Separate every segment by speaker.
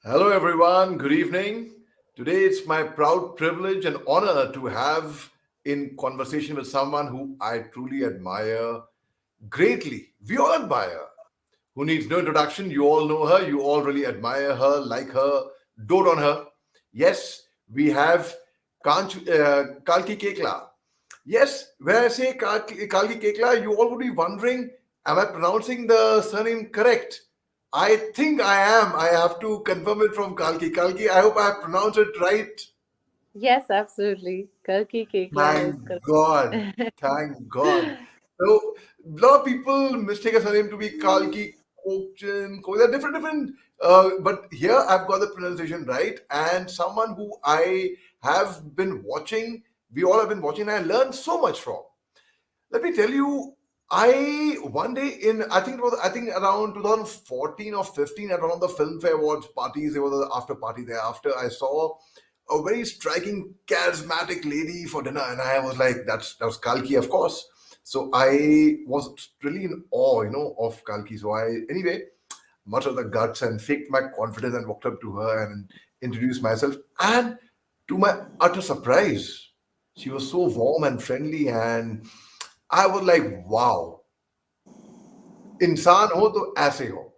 Speaker 1: Hello, everyone. Good evening. Today, it's my proud privilege and honor to have in conversation with someone who I truly admire greatly. We all admire. Who needs no introduction? You all know her. You all really admire her, like her, dote on her. Yes, we have Kalki Kekla. Yes, when I say Kalki Kekla, you all would be wondering, am I pronouncing the surname correct? I think I am. I have to confirm it from Kalki. Kalki, I hope I have pronounced it right.
Speaker 2: Yes, absolutely. Kalki Kekla
Speaker 1: Thank
Speaker 2: is
Speaker 1: God.
Speaker 2: correct.
Speaker 1: Thank God. So, a lot of people mistake a surname to be Kalki, Koechlin, There are different. But here I've got the pronunciation right, and someone who I have been watching. We all have been watching. And I learned so much from. Let me tell you, I one day in I think around 2014 or 15 at one of the Filmfare Awards parties, there was an after party there. After I saw a very striking, charismatic lady for dinner, and I was like, that was Kalki, of course. So I was really in awe, of Kalki. So I anyway muttered the guts and faked my confidence and walked up to her and introduced myself. And to my utter surprise, she was so warm and friendly, and I was like, wow, इंसान हो तो ऐसे हो.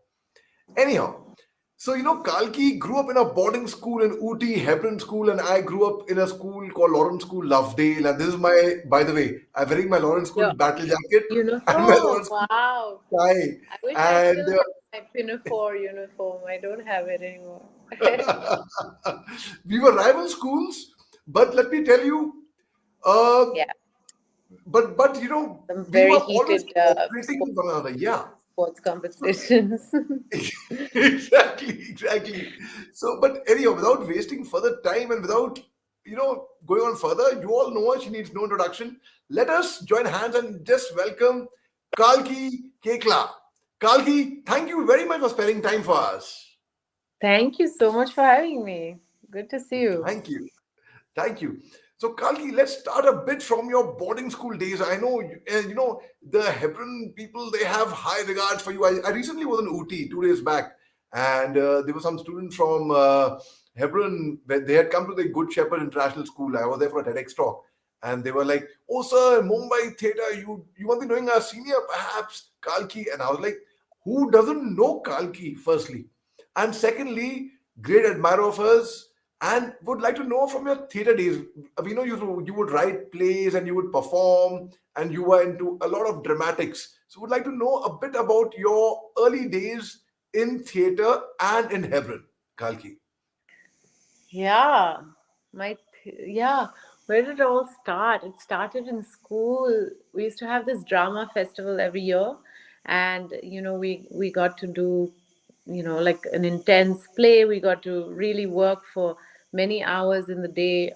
Speaker 1: Anyhow, so Kalki grew up in a boarding school in Ooty, Hebron School, and I grew up in a school called Lawrence School, Lovedale. And this is my, by the way, I'm wearing my Lawrence School
Speaker 2: Your
Speaker 1: battle jacket and my
Speaker 2: uniform.
Speaker 1: Lawrence School
Speaker 2: Wow.
Speaker 1: tie.
Speaker 2: I wish I
Speaker 1: And
Speaker 2: still have my Pinafore uniform. I don't have it anymore.
Speaker 1: we were rival schools, but let me tell you, uh,
Speaker 2: Yeah,
Speaker 1: but
Speaker 2: some
Speaker 1: we
Speaker 2: very
Speaker 1: were always
Speaker 2: heated
Speaker 1: cooperating with one another. Yeah.
Speaker 2: sports
Speaker 1: So
Speaker 2: competitions.
Speaker 1: exactly. So, but anyhow, without wasting further time and without going on further, you all know her. She needs no introduction. Let us join hands and just welcome Kalki Kekla. Kalki, thank you very much for spending time for us.
Speaker 2: Thank you so much for having me. Good to see you.
Speaker 1: Thank you. Thank you. So, Kalki, let's start a bit from your boarding school days. I know, the Hebron people, they have high regards for you. I recently was in Ooty 2 days back, and there were some students from Hebron. They had come to the Good Shepherd International School. I was there for a TEDx talk, and they were like, "Oh, sir, Mumbai theatre, you must be knowing our senior, perhaps, Kalki." And I was like, "Who doesn't know Kalki, firstly? And secondly, great admirer of hers and would like to know from your theater days. We know you would write plays and you would perform and you were into a lot of dramatics. So would like to know a bit about your early days in theater and in Hebron, Kalki.
Speaker 2: Yeah, yeah. Where did it all start? It started in school. We used to have this drama festival every year, and we got to do like an intense play. We got to really work for many hours in the day,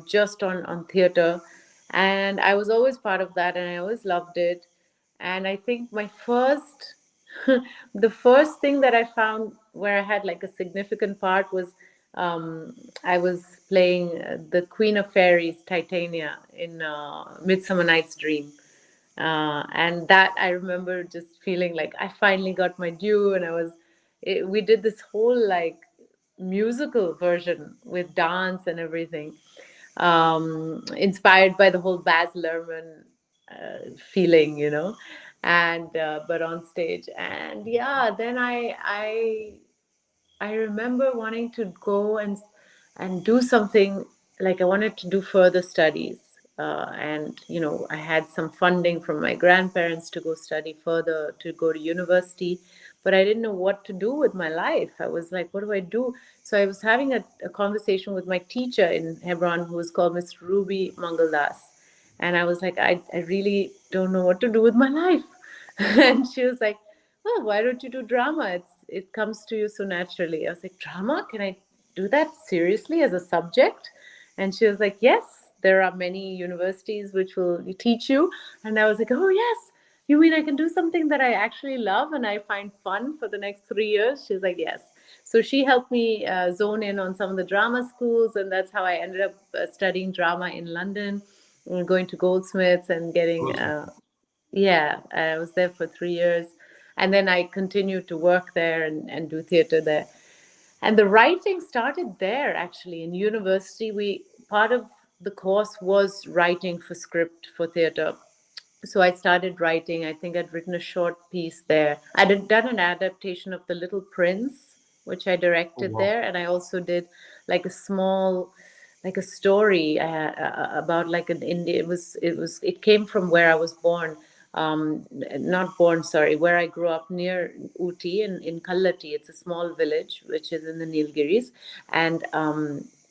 Speaker 2: just on theater, and I was always part of that, and I always loved it. And I think my first the first thing that I found where I had like a significant part was I was playing the Queen of Fairies, Titania, in Midsummer Night's Dream. And that I remember just feeling like I finally got my due, and we did this whole like musical version with dance and everything, inspired by the whole Baz Luhrmann feeling, and but on stage. And yeah, then I remember wanting to go and do something, like I wanted to do further studies. And I had some funding from my grandparents to go study further, to go to university, but I didn't know what to do with my life. I was like, what do I do? So I was having a conversation with my teacher in Hebron, who was called Miss Ruby Mangaldas, and I was like, I really don't know what to do with my life. And she was like, oh, why don't you do drama? It comes to you so naturally. I was like, drama? Can I do that seriously as a subject? And she was like, yes, there are many universities which will teach you. And I was like, oh yes, you mean I can do something that I actually love and I find fun for the next 3 years? She's like, yes. So she helped me zone in on some of the drama schools, and that's how I ended up studying drama in London, going to Goldsmiths and getting yeah, I was there for 3 years. And then I continued to work there and do theater there. And the writing started there, actually. In university, we part of the course was writing for script for theater. So I started writing. I think I'd written a short piece there. I'd done an adaptation of The Little Prince, which I
Speaker 1: Oh,
Speaker 2: directed
Speaker 1: wow.
Speaker 2: there, and I also did like a small, like a story about like an India. It came from where I was born. Not born, sorry, where I grew up near Uti in Kallati. It's a small village which is in the Nilgiris, and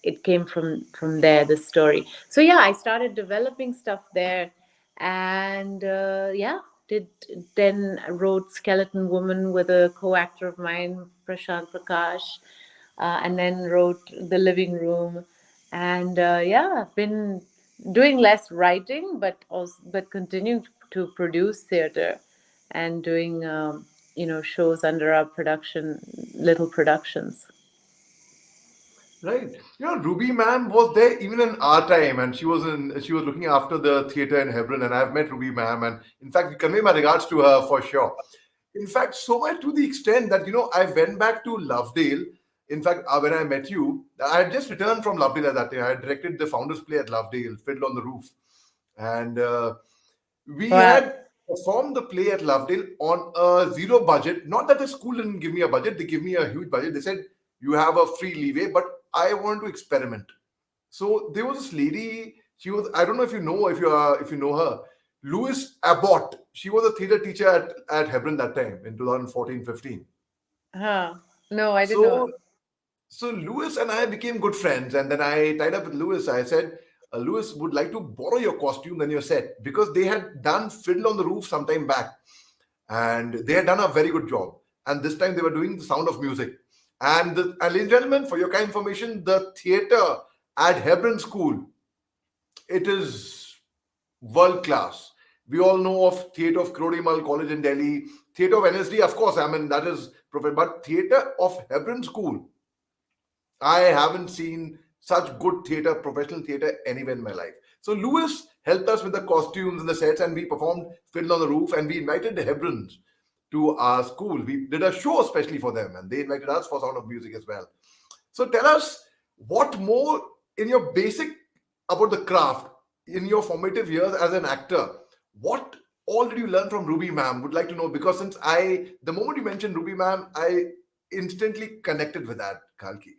Speaker 2: it came from there. The story. So yeah, I started developing stuff there, and yeah, did then wrote Skeleton Woman with a co-actor of mine, Prashant Prakash, and then wrote The Living Room, and yeah, I've been doing less writing, but continuing to produce theater and doing shows under our production, little productions.
Speaker 1: Right. Ruby ma'am was there even in our time, and she was looking after the theater in Hebron, and I've met Ruby ma'am, and in fact, you convey my regards to her for sure. In fact, so much to the extent that I went back to Lovedale. In fact, when I met you, I had just returned from Lovedale at that time. I had directed the Founders Play at Lovedale, Fiddle on the Roof, and we
Speaker 2: Wow.
Speaker 1: had performed the play at Lovedale on a zero budget. Not that the school didn't give me a budget; they gave me a huge budget. They said you have a free leeway, but I wanted to experiment. So there was this lady. She was, I don't know if you know her, Louis Abbott. She was a theater teacher at Hebron that time in 2014-15.
Speaker 2: Huh. No, I didn't know.
Speaker 1: So so Lewis and I became good friends, and then I tied up with Lewis. I said, Lewis would like to borrow your costume and your set because they had done Fiddle on the Roof sometime back, and they had done a very good job. And this time they were doing the Sound of Music. And ladies and gentlemen, for your kind information, the theater at Hebron School, it is world class. We all know of Theatre of Krodimal College in Delhi, Theatre of NSD, of course. I mean that is but Theatre of Hebron School, I haven't seen such good theater, professional theater anywhere in my life. So Lewis helped us with the costumes and the sets, and we performed Fiddle on the Roof, and we invited the Hebrons to our school. We did a show especially for them, and they invited us for Sound of Music as well. So tell us what more in your basic about the craft in your formative years as an actor. What all did you learn from Ruby ma'am? Would like to know because since the moment you mentioned Ruby ma'am, I instantly connected with that, Kalki.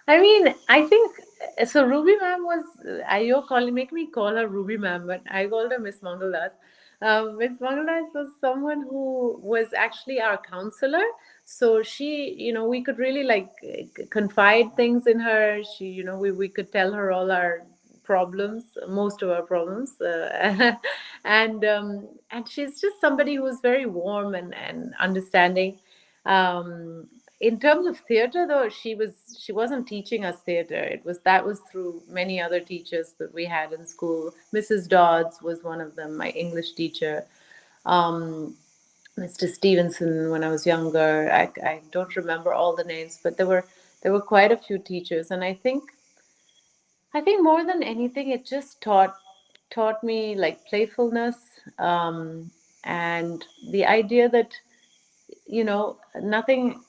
Speaker 2: I mean, I think so. Ruby ma'am was, you're calling, make me call her Ruby ma'am, but I called her Miss Mangalas. Miss Mangalas was someone who was actually our counselor. So she, we could really like confide things in her. She, we could tell her all our problems, most of our problems, and she's just somebody who's very warm and understanding. In terms of theater, though, she wasn't teaching us theater. That was through many other teachers that we had in school. Mrs. Dodds was one of them, my English teacher. um, Mr. Stevenson when I was younger. I don't remember all the names, but there were quite a few teachers, and I think more than anything, it just taught me like playfulness, and the idea that nothing,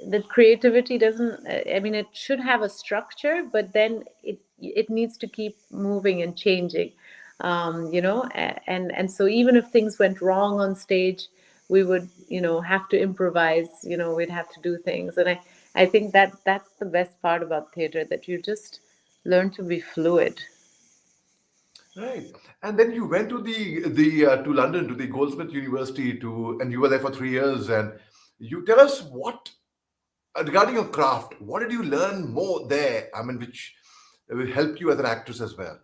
Speaker 2: that creativity doesn't, I mean, it should have a structure, but then it needs to keep moving and changing. And so even if things went wrong on stage, we would have to improvise. We'd have to do things, and I think that's the best part about theater, that you just learn to be fluid.
Speaker 1: Right. And then you went to the to London to the Goldsmith University and you were there for 3 years. And you tell us what regarding your craft. What did you learn more there? I mean, which will help you as an actress as well.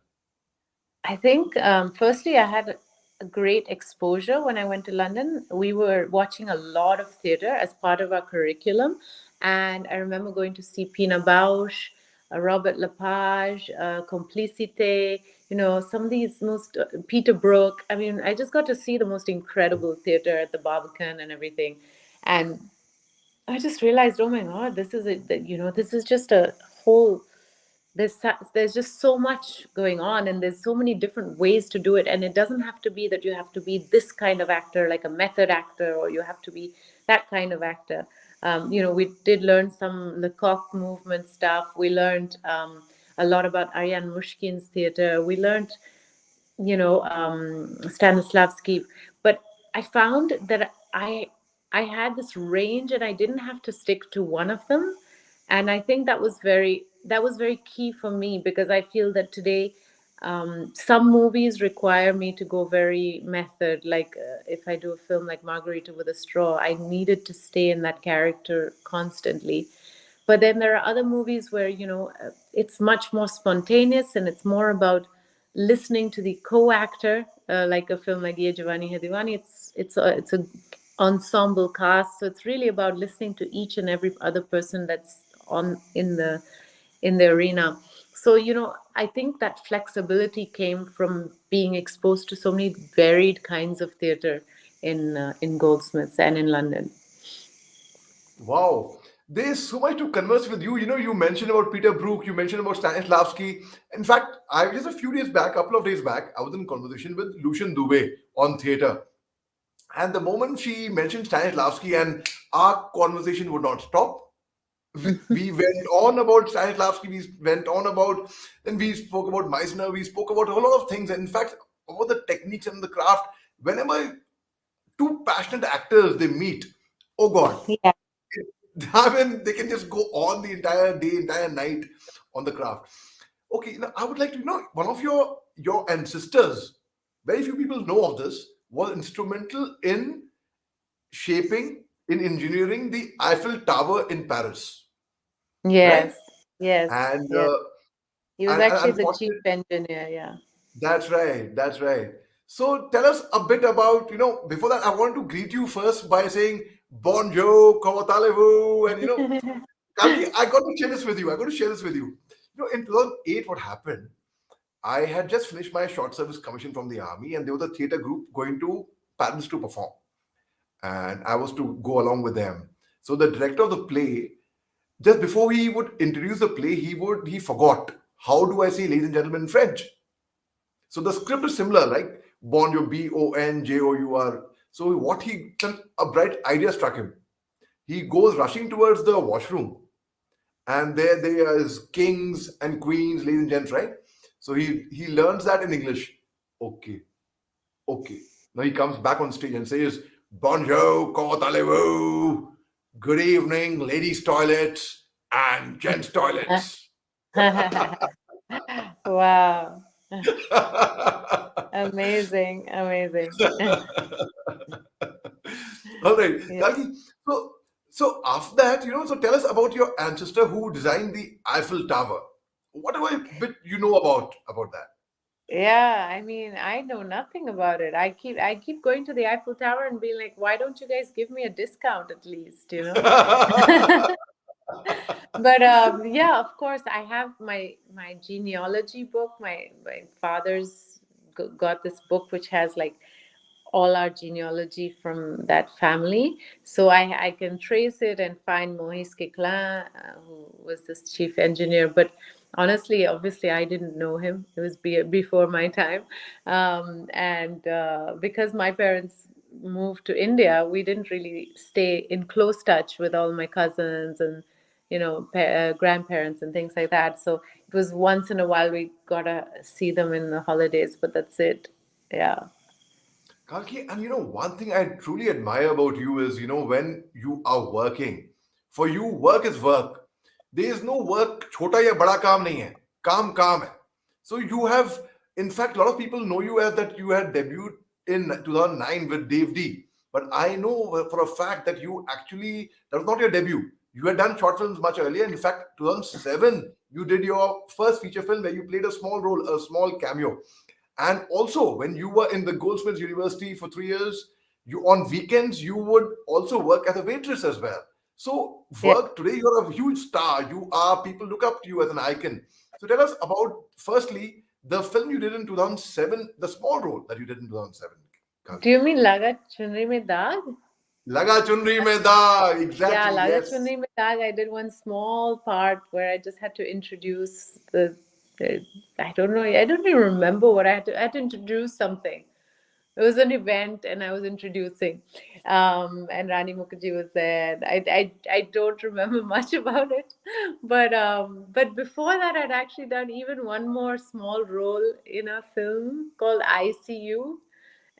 Speaker 2: I think, firstly, I had a great exposure when I went to London. We were watching a lot of theater as part of our curriculum. And I remember going to see Pina Bausch, Robert Lepage, Complicité, some of these most, Peter Brook. I mean, I just got to see the most incredible theater at the Barbican and everything. And I just realized, oh my God, this is it. This is just a whole, there's just so much going on, and there's so many different ways to do it, and it doesn't have to be that you have to be this kind of actor, like a method actor, or you have to be that kind of actor. We did learn some Lecoq movement stuff. We learned a lot about Ariane Mushkin's theater. We learned Stanislavski. But I found that I had this range, and I didn't have to stick to one of them. And I think that was very key for me, because I feel that today some movies require me to go very method. Like if I do a film like Margarita with a Straw, I needed to stay in that character constantly. But then there are other movies where it's much more spontaneous, and it's more about listening to the co-actor, like a film like Ye Jawani Hai Diwani. It's a ensemble cast, so it's really about listening to each and every other person that's on in the arena. So I think that flexibility came from being exposed to so many varied kinds of theater in Goldsmiths and in London.
Speaker 1: Wow. There's so much to converse with you. You mentioned about Peter Brook, you mentioned about Stanislavski. In fact, I just a few days back, a couple of days back, I was in conversation with Lucian Dubé on theater. And the moment she mentioned Stanislavski, and our conversation would not stop. We went on about Stanislavski, we went on about, then we spoke about Meisner, we spoke about a whole lot of things. And in fact, about the techniques and the craft. Whenever two passionate actors they meet, oh God,
Speaker 2: Yeah.
Speaker 1: I mean, they can just go on the entire day, entire night on the craft. Okay, now I would like to know one of your ancestors. Very few people know of this. Was instrumental in shaping, in engineering the Eiffel Tower in Paris, right?
Speaker 2: Yes, yes,
Speaker 1: And
Speaker 2: yes. He was
Speaker 1: and
Speaker 2: actually the chief
Speaker 1: unfortunately,
Speaker 2: engineer, yeah.
Speaker 1: that's right. That's right. So tell us a bit about, before that, I want to greet you first by saying Bonjour, comment allez-vous? And, Kalki, I got to share this with you. I got to share this with you. In 2008, what happened? I had just finished my short service commission from the army, and there was a theater group going to Paris to perform, and I was to go along with them. So the director of the play, just before he would introduce the play, he forgot how do I say ladies and gentlemen in French. So the script is similar, like Bonjour, Bonjour. So what a bright idea struck him. He goes rushing towards the washroom, and there is kings and queens, ladies and gents, right? So he learns that in English. Okay, okay. Now he comes back on stage and says, Bonjour, comment allez-vous? Good evening, ladies' toilets and gents' toilets.
Speaker 2: Wow. Amazing, amazing.
Speaker 1: All right,
Speaker 2: Yeah.
Speaker 1: Kalki. So after that, so tell us about your ancestor who designed the Eiffel Tower. Whatever bit you know about
Speaker 2: Yeah, I mean, I know nothing about it. I keep going to the Eiffel Tower and being like, why don't you guys give me a discount at least?
Speaker 1: that.
Speaker 2: But yeah, of course, I have my genealogy book. My father's got this book which has like all our genealogy from that family. So I can trace it and find Maurice Quechlin, who was this chief engineer. But honestly, obviously, I didn't know him. It was before my time. And because my parents moved to India, we didn't really stay in close touch with all my cousins and grandparents and things like that. So it was once in a while we got to see them in the holidays, but that's it. Yeah.
Speaker 1: Kalki, and one thing I truly admire about you is, when you are working, for you, work is work. There is no work, chota ya bada kaam nahi hai. Kaam hai. So you have, in fact, a lot of people know you as that you had debuted in 2009 with Dave D. But I know for a fact that that was not your debut. You had done short films much earlier. In fact, 2007, you did your first feature film where you played a small role, a small cameo. And also, when you were in the Goldsmiths University for 3 years, you on weekends you would also work as a waitress as well. So
Speaker 2: Yeah.
Speaker 1: work today, you're a huge star. You are people look up to you as an icon. So tell us about firstly the film you did in 2007, the small role that you did in 2007.
Speaker 2: Do
Speaker 1: Kalki.
Speaker 2: you mean Laga Chunri Mein Daag?
Speaker 1: Laga chunri mein daag.
Speaker 2: Yeah,
Speaker 1: Exactly.
Speaker 2: Laga
Speaker 1: Yes.
Speaker 2: Chunri Mein Daag. I did one small part where I just had to introduce the I don't know. I don't even remember what I had to. I had to introduce something. it was an event, and I was introducing, and Rani Mukherjee was there. And I don't remember much about it, but before that, I'd actually done even one more small role in a film called ICU,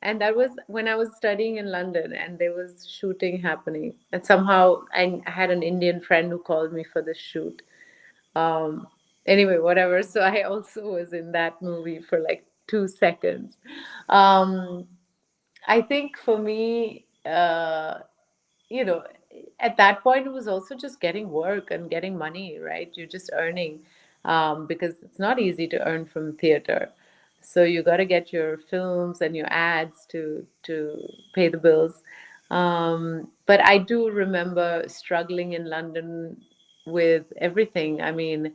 Speaker 2: and that was when I was studying in London, and there was shooting happening, and somehow I had an Indian friend who called me for the shoot. um anyway, whatever, so I also was in that movie for like 2 seconds. um I think for me, you know, at that point it was also just getting work and getting money, right? You're just earning, because it's not easy to earn from theater. So you got to get your films and your ads to pay the bills. But I do remember struggling in London with everything. I mean,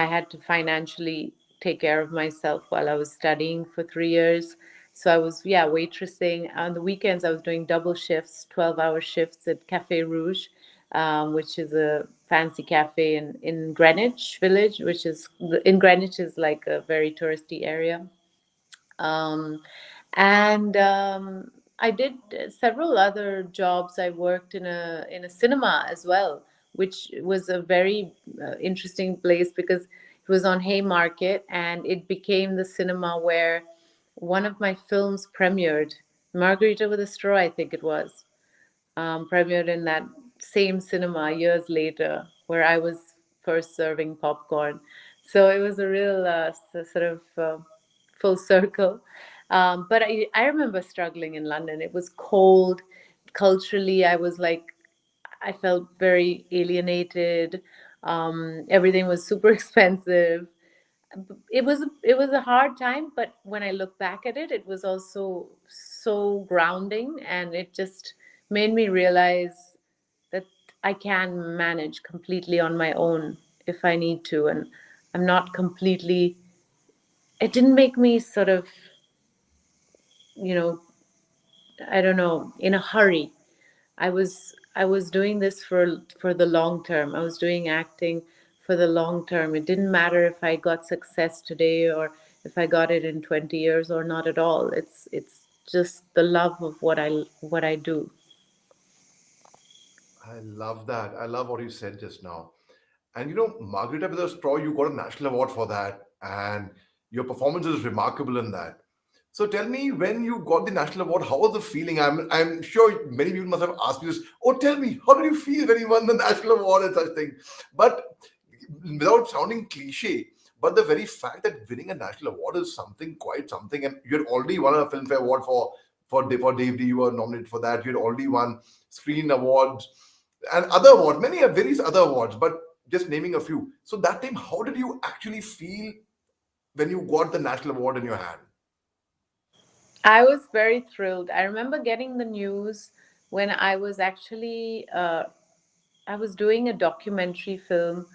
Speaker 2: I had to financially take care of myself while I was studying for 3 years. So I was, yeah, waitressing. On the weekends, I was doing double shifts, 12-hour shifts at Cafe Rouge, which is a fancy cafe in Greenwich Village, which is in Greenwich is like a very touristy area. um, and I did several other jobs. I worked in a cinema as well, which was a very interesting place because it was on Haymarket, and it became the cinema where one of my films premiered. Margarita with a Straw, I think it was, premiered in that same cinema years later, where I was first serving popcorn. So it was a real sort of full circle. But I remember struggling in London. It was cold. Culturally, I was like, I felt very alienated. Everything was super expensive. It was a hard time, but when I look back at it, it was also so grounding, and it just made me realize that I can manage completely on my own if I need to, and I'm not completely. It didn't make me sort of, you know, I don't know, in a hurry. I was doing this for the long term. I was doing acting for the long term. It didn't matter if I got success today or if I got it in 20 years or not at all. It's just the love of what I do.
Speaker 1: I love that. I love what you said just now. And Margarita with a Straw, you got a national award for that, and your performance is remarkable in that. So tell me, when you got the national award, how was the feeling? I'm sure many people must have asked you this. Oh, tell me, how did you feel when you won the national award and such thing? But without sounding cliche, but the very fact that winning a national award is something quite something, and you had already won a Filmfare Award for Dave D. You were nominated for that. You had already won screen awards and other awards, many various other awards, but just naming a few. So that time, how did you actually feel when you got the national award in your hand?
Speaker 2: I was very thrilled. I remember getting the news when I was doing a documentary film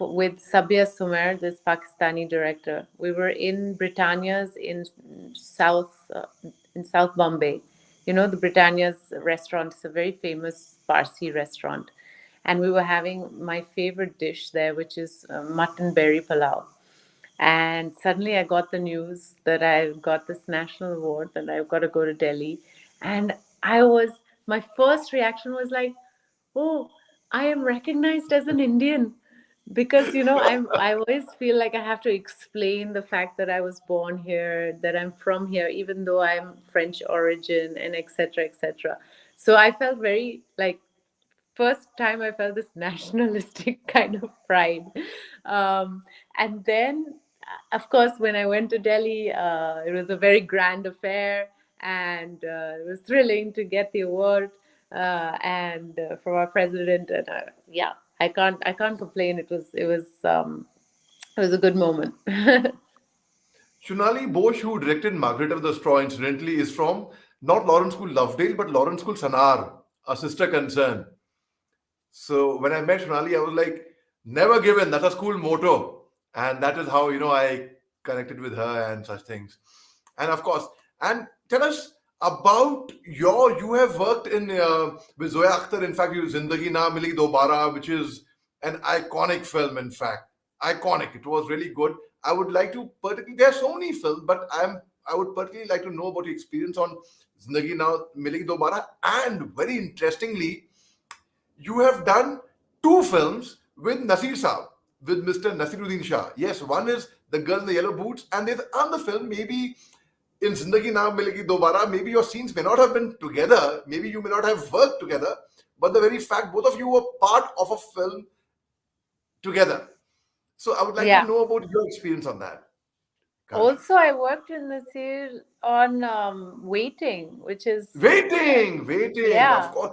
Speaker 2: with Sabia Sumer, this Pakistani director. We were in Britannia's South in South Bombay. The Britannia's restaurant is a very famous Parsi restaurant, and we were having my favorite dish there, which is mutton berry palau. And suddenly I got the news that I've got this national award, that I've got to go to Delhi. And my first reaction was like, oh, I am recognized as an Indian. Because I always feel like I have to explain the fact that I was born here, that I'm from here, even though I'm French origin, and etc. etc. So I felt very like, first time I felt this nationalistic kind of pride. And then, of course, when I went to Delhi, it was a very grand affair, and it was thrilling to get the award, and from our president. And yeah, I can't complain. It was a good moment.
Speaker 1: Shunali Bose, who directed Margaret of the Straw, incidentally, is from not Lawrence School Lovedale, but Lawrence School Sanar, a sister concern. So when I met Shunali, I was like, never given. That's a school motto. And that is how, I connected with her and such things. And of course, and tell us about you have worked with Zoya Akhtar. In fact, you Zindagi Na Mili Dobara, which is an iconic film, in fact. Iconic. It was really good. I would like to particularly, there are so many films, but I would particularly like to know about your experience on Zindagi Now Milegi Dobara. And very interestingly, you have done two films with Nasir Saab, with Mr. Nasiruddin Shah. Yes, one is The Girl in the Yellow Boots, and there's another film, maybe in Zindagi Na Milegi Dobara, maybe your scenes may not have been together, maybe you may not have worked together, but the very fact both of you were part of a film together. So I would like to
Speaker 2: Yeah.
Speaker 1: know about your experience on that, Kalki.
Speaker 2: Also, I worked with Nasir on Waiting, which is,
Speaker 1: Waiting, of
Speaker 2: yeah.
Speaker 1: course.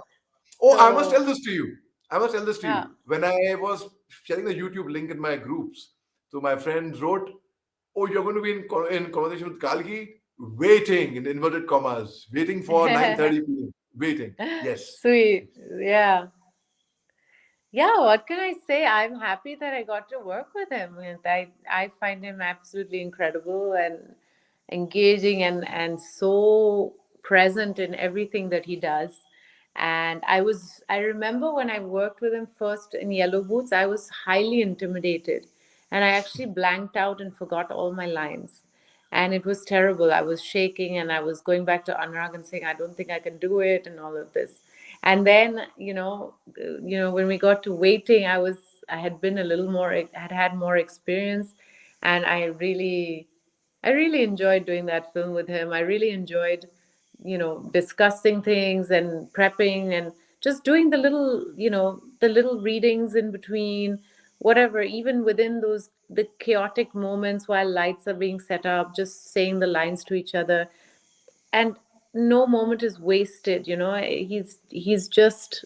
Speaker 1: Oh, I must tell
Speaker 2: So,
Speaker 1: this to you. I must tell this to
Speaker 2: yeah.
Speaker 1: you. When I was sharing the YouTube link in my groups, so my friends wrote, "Oh, you're going to be in conversation with Kalki, waiting in inverted commas, waiting for 9:30 p.m. Waiting." Yes,
Speaker 2: Sweet. Yeah. Yeah, what can I say? I'm happy that I got to work with him. And I find him absolutely incredible and engaging and so present in everything that he does. And I remember when I worked with him first in Yellow Boots, I was highly intimidated. And I actually blanked out and forgot all my lines. And it was terrible. I was shaking and I was going back to Anurag and saying, I don't think I can do it and all of this. And then, when we got to Waiting, I had been a little more, had had more experience, and I really enjoyed doing that film with him. I really enjoyed, discussing things and prepping and just doing the little readings in between, whatever, even within the chaotic moments while lights are being set up, just saying the lines to each other. And no moment is wasted, he's just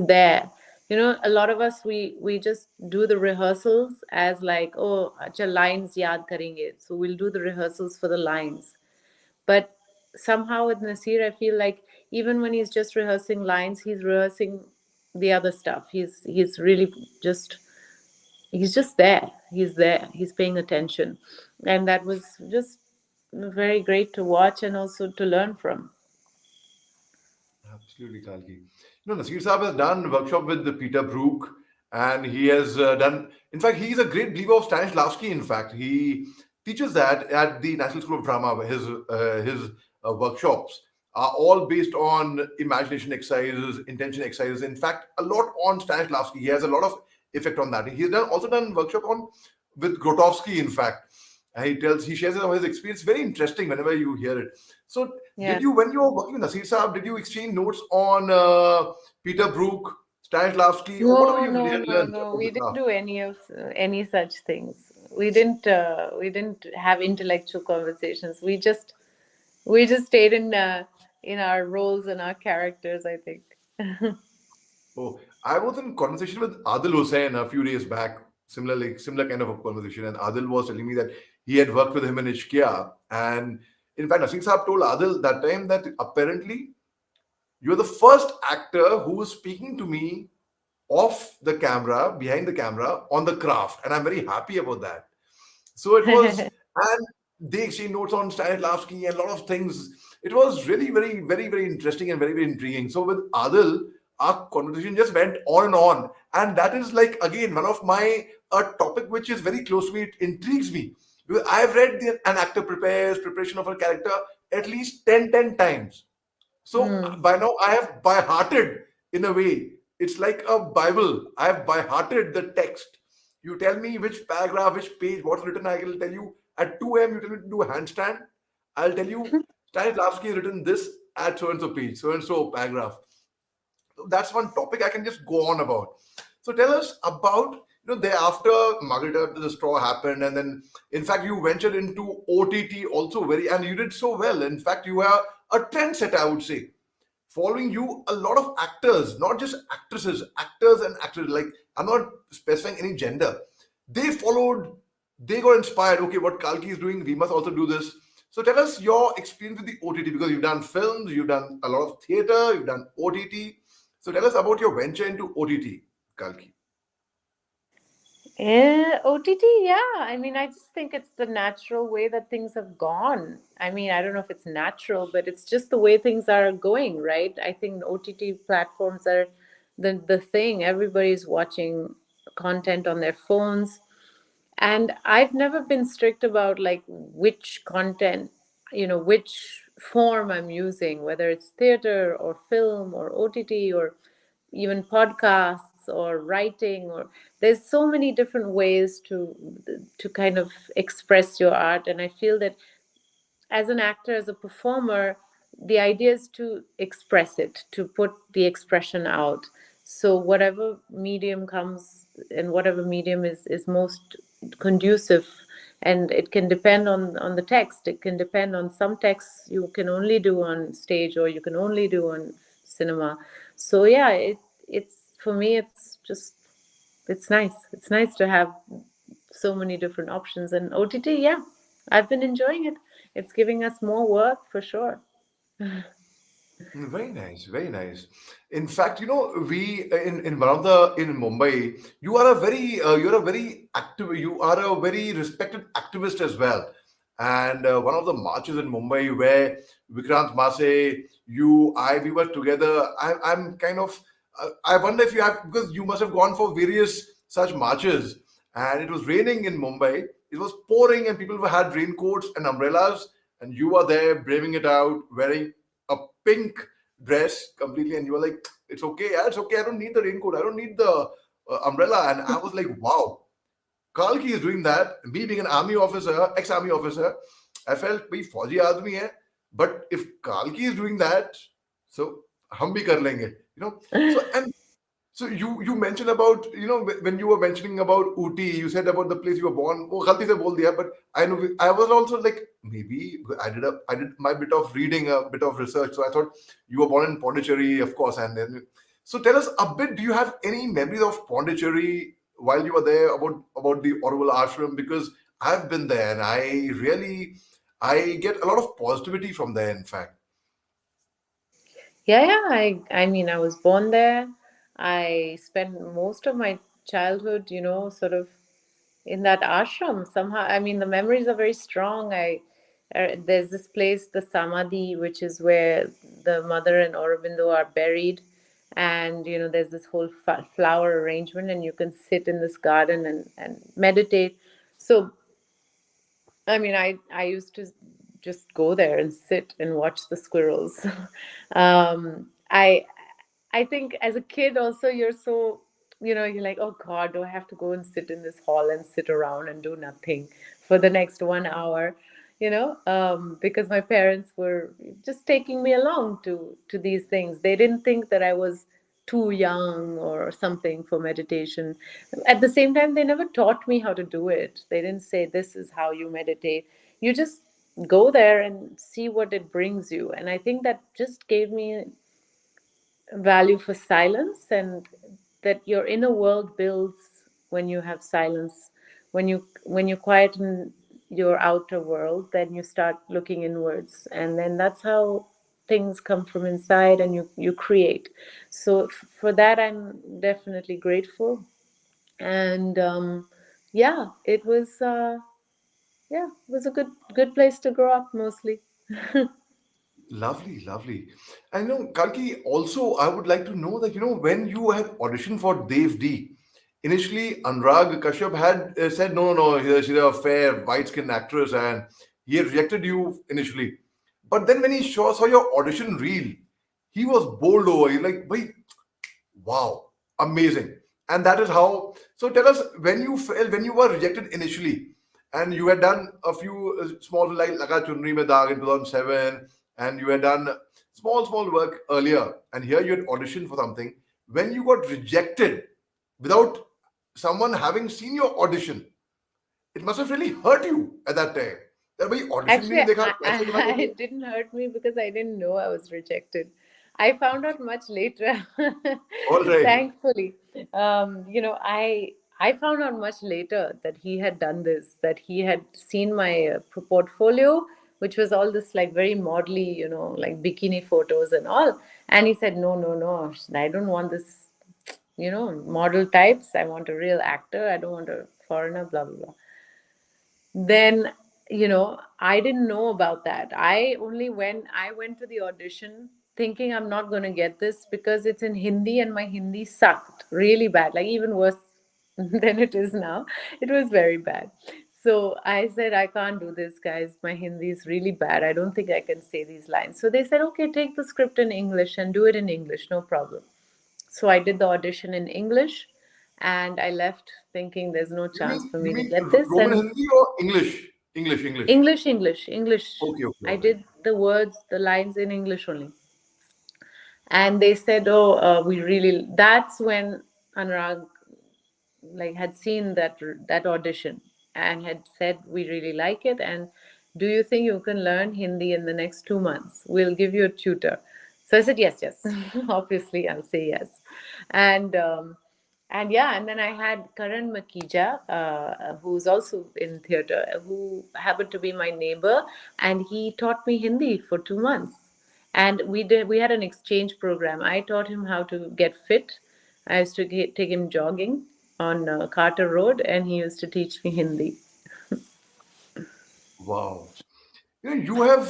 Speaker 2: there. A lot of us, we just do the rehearsals as like, oh, acha lines yaad karenge, so we'll do the rehearsals for the lines. But somehow with Nasir, I feel like even when he's just rehearsing lines, he's rehearsing the other stuff. He's really just he's just there. He's there. He's paying attention. And that was just very great to watch and also to learn from.
Speaker 1: absolutely, Kalki. Nasir Saab has done workshop with the Peter Brook, and he has done. In fact, he's a great believer of Stanislavski. In fact, he teaches that at the National School of Drama. Where his workshops are all based on imagination exercises, intention exercises. In fact, a lot on Stanislavski. He has a lot of effect on that. He's also done workshop on with Grotowski. In fact, and he shares some of his experience. Very interesting whenever you hear it. So did
Speaker 2: Yes.
Speaker 1: you, when you were working with Nasir Saab, did you exchange notes on Peter Brook, Stanislavski, or whatever
Speaker 2: No,
Speaker 1: you've
Speaker 2: no, no,
Speaker 1: learned
Speaker 2: no.
Speaker 1: about
Speaker 2: We
Speaker 1: the
Speaker 2: didn't
Speaker 1: craft?
Speaker 2: do any such things. We didn't have intellectual conversations. We just stayed in our roles and our characters, I think.
Speaker 1: Oh, I was in conversation with Adil Hussain a few days back, similar kind of a conversation, and Adil was telling me that he had worked with him in Ishkia, and in fact, Nasir Saab told Adil that time that apparently you're the first actor who was speaking to me off the camera, behind the camera, on the craft, and I'm very happy about that. So it was, and they exchanged notes on Stanislavski and a lot of things. It was really very, very, very interesting and very, very intriguing. So with Adil, our conversation just went on and on. And that is like, again, one of my a topic which is very close to me. It intrigues me. Because I've read an actor prepares, preparation of a character at least 10 times. So
Speaker 2: Hmm.
Speaker 1: by now I have by hearted in a way. It's like a Bible. I have by hearted the text. You tell me which paragraph, which page, what's written. I will tell you at 2 a.m. You tell me to do a handstand. I'll tell you Stanislavski has written this at so and so page, so and so paragraph. So that's one topic I can just go on about. So tell us about thereafter Margarita the Straw happened, and then in fact you ventured into OTT also very, and you did so well. In fact, you are a trendsetter, I would say. Following you, a lot of actors, not just actresses, actors and actors. Like I'm not specifying any gender. They followed. They got inspired. Okay, what Kalki is doing, we must also do this. So tell us your experience with the OTT because you've done films, you've done a lot of theater, you've done OTT. So tell us about your venture into OTT, Kalki.
Speaker 2: OTT, yeah. I mean, I just think it's the natural way that things have gone. I mean, I don't know if it's natural, but it's just the way things are going, right? I think OTT platforms are the thing. Everybody's watching content on their phones. And I've never been strict about like which content, which form I'm using, whether it's theater or film or OTT or even podcasts or writing, or there's so many different ways to kind of express your art. And I feel that as an actor, as a performer, the idea is to express it, to put the expression out. So whatever medium comes and whatever medium is most conducive, and it can depend on the text. It can depend on some texts you can only do on stage or you can only do on cinema. So yeah, it's for me. It's nice. It's nice to have so many different options. And OTT, yeah, I've been enjoying it. It's giving us more work for sure.
Speaker 1: Very nice, very nice. In fact, we in one of the in Mumbai, you're a very active, you are a very respected activist as well. And one of the marches in Mumbai where Vikrant Mase, you, I, we were together. I'm kind of, I wonder if you have, because you must have gone for various such marches, and it was raining in Mumbai. It was pouring, and people had raincoats and umbrellas, and you were there braving it out, wearing a pink dress completely, and you were like, it's okay, yeah, it's okay, I don't need the raincoat, I don't need the umbrella. And I was like, wow, Kalki is doing that. Me being an army officer, ex-army officer, I felt bhai fauji aadmi hai, but if Kalki is doing that, so hum bhi kar lenge, so. And so you mentioned about, when you were mentioning about Uti, you said about the place you were born. Oh, गलती से बोल दिया, but I know I was also like, maybe I did my bit of reading, a bit of research. So I thought you were born in Pondicherry, of course. And then, so tell us a bit. Do you have any memories of Pondicherry while you were there, about the Orwell Ashram? Because I've been there, and I get a lot of positivity from there. In fact.
Speaker 2: Yeah, yeah. I mean, I was born there. I spent most of my childhood, sort of in that ashram. Somehow, I mean, the memories are very strong. There's this place, the Samadhi, which is where the mother and Aurobindo are buried, and there's this whole flower arrangement, and you can sit in this garden and meditate. So I mean, I used to just go there and sit and watch the squirrels. I think as a kid also you're so, you're like, oh God, do I have to go and sit in this hall and sit around and do nothing for the next 1 hour? Because my parents were just taking me along to these things. They didn't think that I was too young or something for meditation. At the same time, they never taught me how to do it. They didn't say, this is how you meditate. You just go there and see what it brings you. And I think that just gave me value for silence, and that your inner world builds when you have silence. When you quieten your outer world, then you start looking inwards, and then that's how things come from inside, and you create. So for that, I'm definitely grateful. And yeah, it was a good place to grow up mostly.
Speaker 1: Lovely, lovely. And Kalki, also, I would like to know that, when you had auditioned for Dev D, initially Anurag Kashyap had said, no, no, no, she's a fair, white skinned actress, and he had rejected you initially. But then when he saw your audition reel, he was bowled over. He's like, wait, wow, amazing. And that is how. So tell us, when you felt, when you were rejected initially, and you had done a few small, like Laga Chunri Mein Daag in 2007, and you had done small work earlier, and here you had auditioned for something. When you got rejected without someone having seen your audition, it must have really hurt you at that time. That भाई audition भी
Speaker 2: Actually,
Speaker 1: नहीं देखा कैसे बना ये
Speaker 2: it didn't hurt me because I didn't know I was rejected. I found out much later,
Speaker 1: All right.
Speaker 2: thankfully. I found out much later that he had done this, that he had seen my portfolio, which was all this like very modelly, like bikini photos and all. And he said, no, no, no, I don't want this, model types. I want a real actor. I don't want a foreigner, blah, blah, blah. Then I didn't know about that. I went to the audition thinking I'm not going to get this because it's in Hindi and my Hindi sucked really bad, like even worse than it is now. It was very bad. So I said, I can't do this, guys. My Hindi is really bad. I don't think I can say these lines. So they said, okay, take the script in English and do it in English, no problem. So I did the audition in English and I left thinking there's no
Speaker 1: You
Speaker 2: chance
Speaker 1: mean
Speaker 2: for
Speaker 1: you
Speaker 2: me to
Speaker 1: mean
Speaker 2: get this.
Speaker 1: Roman
Speaker 2: And
Speaker 1: Hindi or English? English, English.
Speaker 2: English.
Speaker 1: Okay, okay,
Speaker 2: I
Speaker 1: all right.
Speaker 2: did the words, the lines in English only. And they said, oh, we really, that's when Anurag like had seen that audition and had said we really like it, and do you think you can learn Hindi in the next 2 months? We'll give you a tutor. So I said yes, yes. Obviously I'll say yes. And yeah, and then I had Karan Makija, who's also in theater, who happened to be my neighbor, and he taught me Hindi for 2 months. And we had an exchange program. I taught him how to get fit. I used to take him jogging on Carter Road, and he used to teach me Hindi.
Speaker 1: Wow. You know,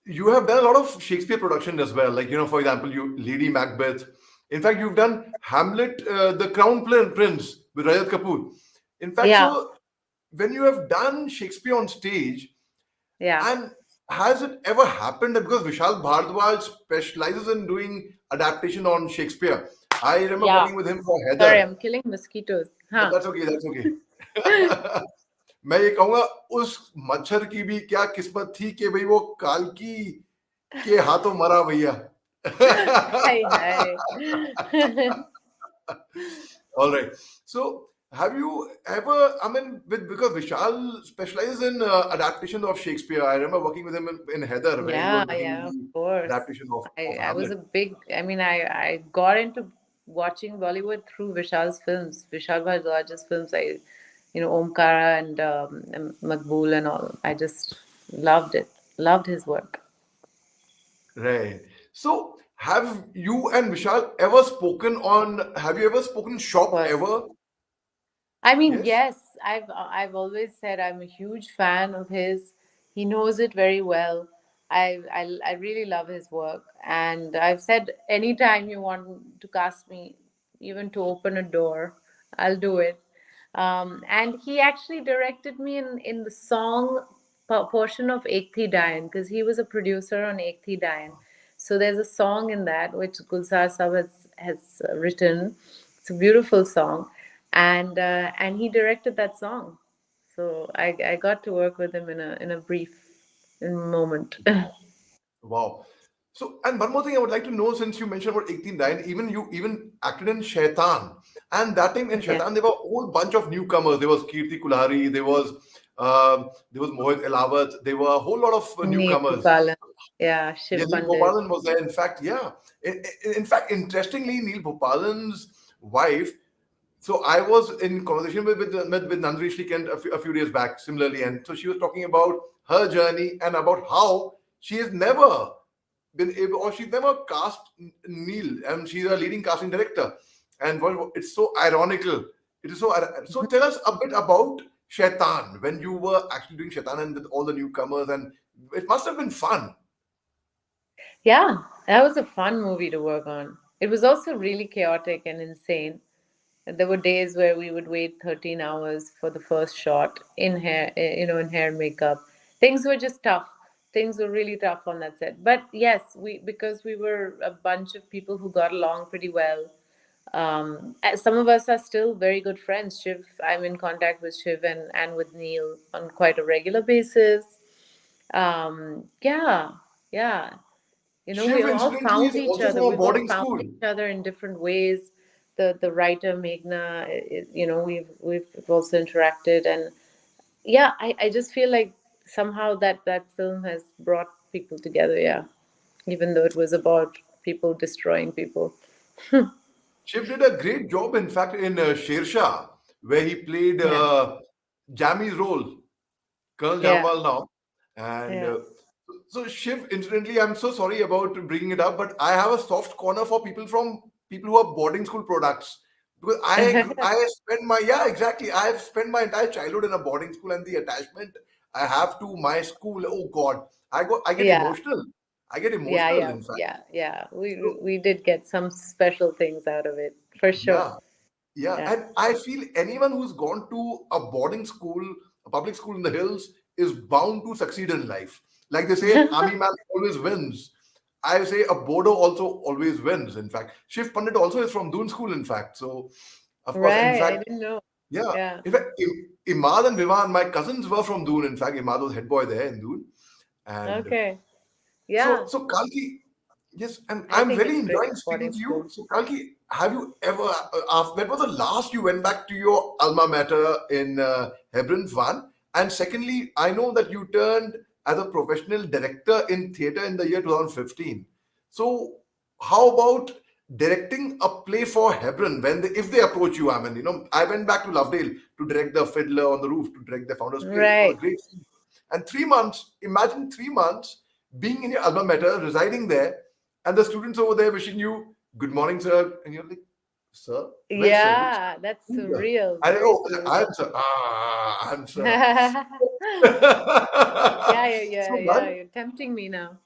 Speaker 1: you have done a lot of Shakespeare production as well. Like, for example, you Lady Macbeth. In fact, you've done Hamlet, the Crown Prince with Rajat Kapoor. In fact,
Speaker 2: Yeah,
Speaker 1: so when you have done Shakespeare on stage,
Speaker 2: yeah,
Speaker 1: and has it ever happened that because Vishal Bhardwaj specializes in doing adaptation on Shakespeare? I remember
Speaker 2: yeah.
Speaker 1: working with him for
Speaker 2: Sorry,
Speaker 1: Heather.
Speaker 2: I'm killing mosquitoes.
Speaker 1: But
Speaker 2: Huh?
Speaker 1: that's okay, that's okay. मैं ये कहूंगा उस मच्छर की भी क्या किस्मत थी कि भाई वो काल्की के हाथों मरा भैया.
Speaker 2: Hi, hi.
Speaker 1: All right. So, have you ever? I mean, because Vishal specializes in adaptation of Shakespeare. I remember working with him in Heather, where he
Speaker 2: Yeah,
Speaker 1: was working
Speaker 2: yeah, of
Speaker 1: the
Speaker 2: course.
Speaker 1: adaptation of
Speaker 2: I was
Speaker 1: Hamlet.
Speaker 2: a big, I mean, I got into watching Bollywood through Vishal's films, Vishal Bhardwaj's films. Omkara and Makbul and all. I just loved it, loved his work.
Speaker 1: Right. So, have you and Vishal ever spoken on? Have you ever spoken
Speaker 2: Of
Speaker 1: shop
Speaker 2: course.
Speaker 1: ever?
Speaker 2: I mean,
Speaker 1: Yes.
Speaker 2: yes, I've always said I'm a huge fan of his. He knows it very well. I really love his work, and I've said anytime you want to cast me, even to open a door, I'll do it. And he actually directed me in the song portion of Ek Thi Dayan, because he was a producer on Ek Thi Dayan. So there's a song in that which Gulzar Sahab has written. It's a beautiful song, and he directed that song. So I got to work with him in a brief moment.
Speaker 1: Wow. So, and one more thing I would like to know, since you mentioned about 18 even you even acted in Shaitan. And that time in
Speaker 2: Yeah,
Speaker 1: Shaitan, there were a whole bunch of newcomers. There was Kirti Kulhari, there was Mohit Elawat, there were a whole lot of
Speaker 2: Neil
Speaker 1: newcomers.
Speaker 2: Gopalan. Yeah,
Speaker 1: Yeah,
Speaker 2: Shiv
Speaker 1: Neil
Speaker 2: Pandit.
Speaker 1: Bhopalan was there. In fact, yeah. In fact, interestingly, Neil Bhopalan's wife. So I was in conversation with Nandri Kent a few days back, similarly, and so she was talking about her journey and about how she has never been able, or she's never cast Neil, and she's a leading casting director. And it's so ironical. It is so. Tell us a bit about Shaitan when you were actually doing Shaitan and with all the newcomers, and it must have been fun.
Speaker 2: Yeah, that was a fun movie to work on. It was also really chaotic and insane. There were days where we would wait 13 hours for the first shot in hair, in hair and makeup. Things were just tough. Things were really tough on that set. But yes, because we were a bunch of people who got along pretty well. Some of us are still very good friends. Shiv, I'm in contact with Shiv and with Neil on quite a regular basis. Yeah, yeah. We
Speaker 1: Shiv,
Speaker 2: all
Speaker 1: incidentally,
Speaker 2: found
Speaker 1: is
Speaker 2: each
Speaker 1: also
Speaker 2: other.
Speaker 1: from a
Speaker 2: We've all
Speaker 1: boarding
Speaker 2: found
Speaker 1: school.
Speaker 2: each other in different ways. The writer Meghna, we've also interacted, and yeah, I just feel like somehow that film has brought people together. Yeah, even though it was about people destroying people.
Speaker 1: Shiv did a great job, in fact, in Sher Shah, where he played
Speaker 2: Yeah,
Speaker 1: Jamie's role, Colonel
Speaker 2: yeah,
Speaker 1: Jamwal now. And
Speaker 2: yeah,
Speaker 1: so, Shiv, incidentally, I'm so sorry about bringing it up, but I have a soft corner for people who are boarding school products. Because I spent my, yeah, exactly. I've spent my entire childhood in a boarding school, and the attachment I have to my school, oh God, I get
Speaker 2: yeah,
Speaker 1: emotional. I get
Speaker 2: yeah,
Speaker 1: emotional,
Speaker 2: yeah,
Speaker 1: in fact.
Speaker 2: yeah, yeah. We
Speaker 1: So,
Speaker 2: we we did get some special things out of it for sure.
Speaker 1: yeah. Yeah,
Speaker 2: Yeah.
Speaker 1: and I feel anyone who's gone to a boarding school, a public school in the hills, is bound to succeed in life. Like they say, army man always wins. I say a Bodo also always wins. In fact, Shiv Pandit also is from Doon School. In fact, so of course, in
Speaker 2: Right. I
Speaker 1: fact,
Speaker 2: didn't know.
Speaker 1: yeah.
Speaker 2: Yeah.
Speaker 1: In fact, Imad and Vivan, my cousins were from Doon. In fact, Imad was head boy there in Doon, and
Speaker 2: Okay.
Speaker 1: so,
Speaker 2: Yeah.
Speaker 1: so Kalki, yes, and
Speaker 2: I
Speaker 1: I'm
Speaker 2: think
Speaker 1: really
Speaker 2: it's great
Speaker 1: enjoying speaking
Speaker 2: boarding
Speaker 1: to you.
Speaker 2: school.
Speaker 1: So, Kalki, have you ever, when was the last you went back to your alma mater in Hebron, one? And secondly, I know that you turned as a professional director in theatre in the year 2015. So, how about directing a play for Hebron when they, if they approach you? I mean, I went back to Lovedale to direct the Fiddler on the Roof, to direct the Founders Play. It was a
Speaker 2: Right.
Speaker 1: great scene. And 3 months, imagine 3 months being in your alma mater, residing there, and the students over there wishing you good morning, sir, and you're like, sir, where, sir? Which
Speaker 2: Yeah, that's
Speaker 1: sir?
Speaker 2: surreal.
Speaker 1: I
Speaker 2: Very
Speaker 1: oh,
Speaker 2: surreal.
Speaker 1: I'm sir. I'm sir.
Speaker 2: Yeah, yeah, yeah,
Speaker 1: So
Speaker 2: yeah.
Speaker 1: man,
Speaker 2: You're tempting me now.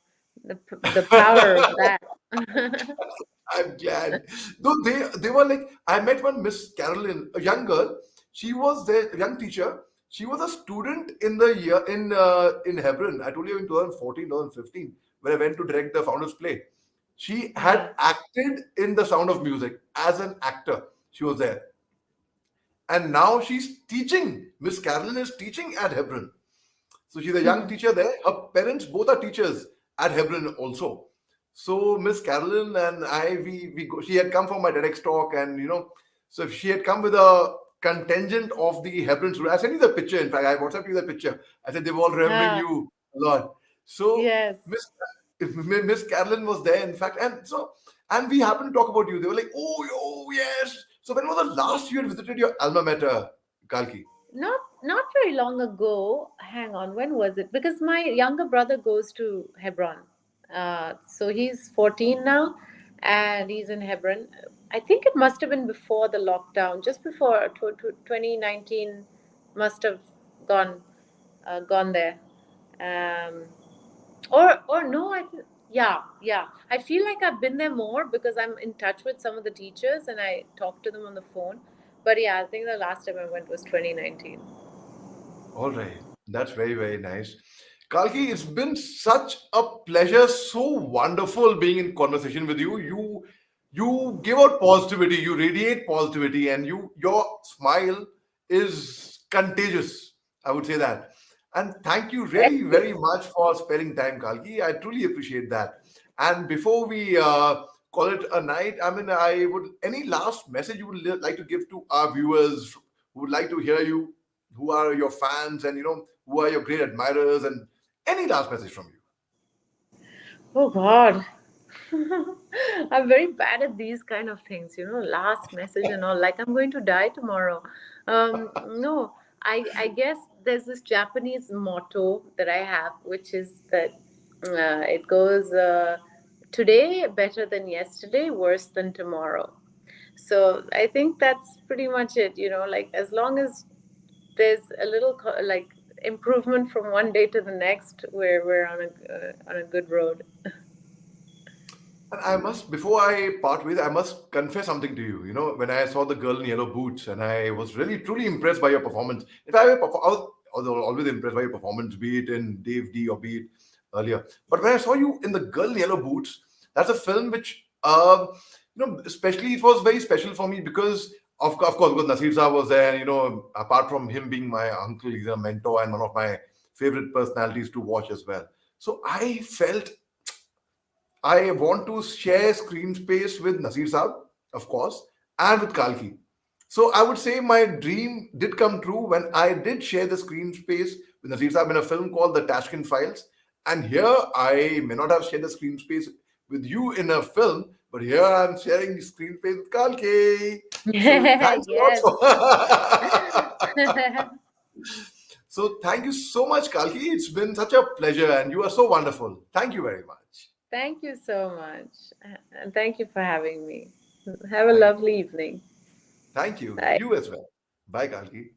Speaker 2: The power of that.
Speaker 1: I'm glad. Though they were like, I met one Miss Carolyn, a young girl. She was there, a young teacher. She was a student in the year in Hebron. I told you in 2014, 2015, when I went to direct the Founders Play. She had
Speaker 2: Yeah.
Speaker 1: acted in The Sound of Music as an actor. She was there, and now she's teaching. Miss Carolyn is teaching at Hebron. So she's a young teacher there. Her parents both are teachers at Hebron also. So Miss Carolyn and I, we go, she had come for my TEDx talk, and so she had come with a contingent of the Hebron students. I sent you the picture. In fact, I WhatsApped you the picture. I said they were all remembering
Speaker 2: Ah,
Speaker 1: you a lot. So
Speaker 2: yes.
Speaker 1: Miss Carolyn was there, in fact, and we happened to talk about you. They were like, oh yes. So when was the last you had visited your alma mater, Kalki?
Speaker 2: Not very long ago. Hang on, when was it? Because my younger brother goes to Hebron. So he's 14 now, and he's in Hebron. I think it must have been before the lockdown, just before 2019 must have gone gone there. Um, or no, yeah, yeah. I feel like I've been there more because I'm in touch with some of the teachers and I talk to them on the phone. But yeah, I think the last time I went was 2019.
Speaker 1: All right. That's very, very nice. Kalki, it's been such a pleasure, so wonderful being in conversation with you. You give out positivity, you radiate positivity, and your smile is contagious. I would say that. And thank you really very much for sparing time, Kalki. I truly appreciate that. And before we call it a night, I mean, I would any last message you would like to give to our viewers who would like to hear you, who are your fans, and who are your great admirers, and any last message from you.
Speaker 2: Oh God. I'm very bad at these kind of things, last message and all. Like I'm going to die tomorrow. No, I guess there's this Japanese motto that I have, which is that it goes, today better than yesterday, worse than tomorrow. So I think that's pretty much it. Like as long as there's a little like improvement from one day to the next, we're on a good road.
Speaker 1: And I must, before I part with, I must confess something to you. When I saw the girl in yellow boots, and I was really truly impressed by your performance. In fact, I was always impressed by your performance, be it in Dave D or be it earlier. But when I saw you in the girl in yellow boots, that's a film which, especially it was very special for me because of course, because Nasir Saab was there. And, apart from him being my uncle, he's a mentor and one of my favorite personalities to watch as well. So I felt I want to share screen space with Nasir Saab, of course, and with Kalki. So I would say my dream did come true when I did share the screen space with Nasir Saab in a film called The Tashkent Files. And here I may not have shared the screen space with you in a film, but here I'm sharing the screen space with Kalki. So thanks a lot
Speaker 2: Yes.
Speaker 1: so thank you so much, Kalki. It's been such a pleasure, and you are so wonderful. Thank you very much.
Speaker 2: Thank you so much. And thank you for having me. Have a
Speaker 1: Thank you.
Speaker 2: lovely evening.
Speaker 1: Thank you.
Speaker 2: Bye.
Speaker 1: You as well. Bye, Kalki.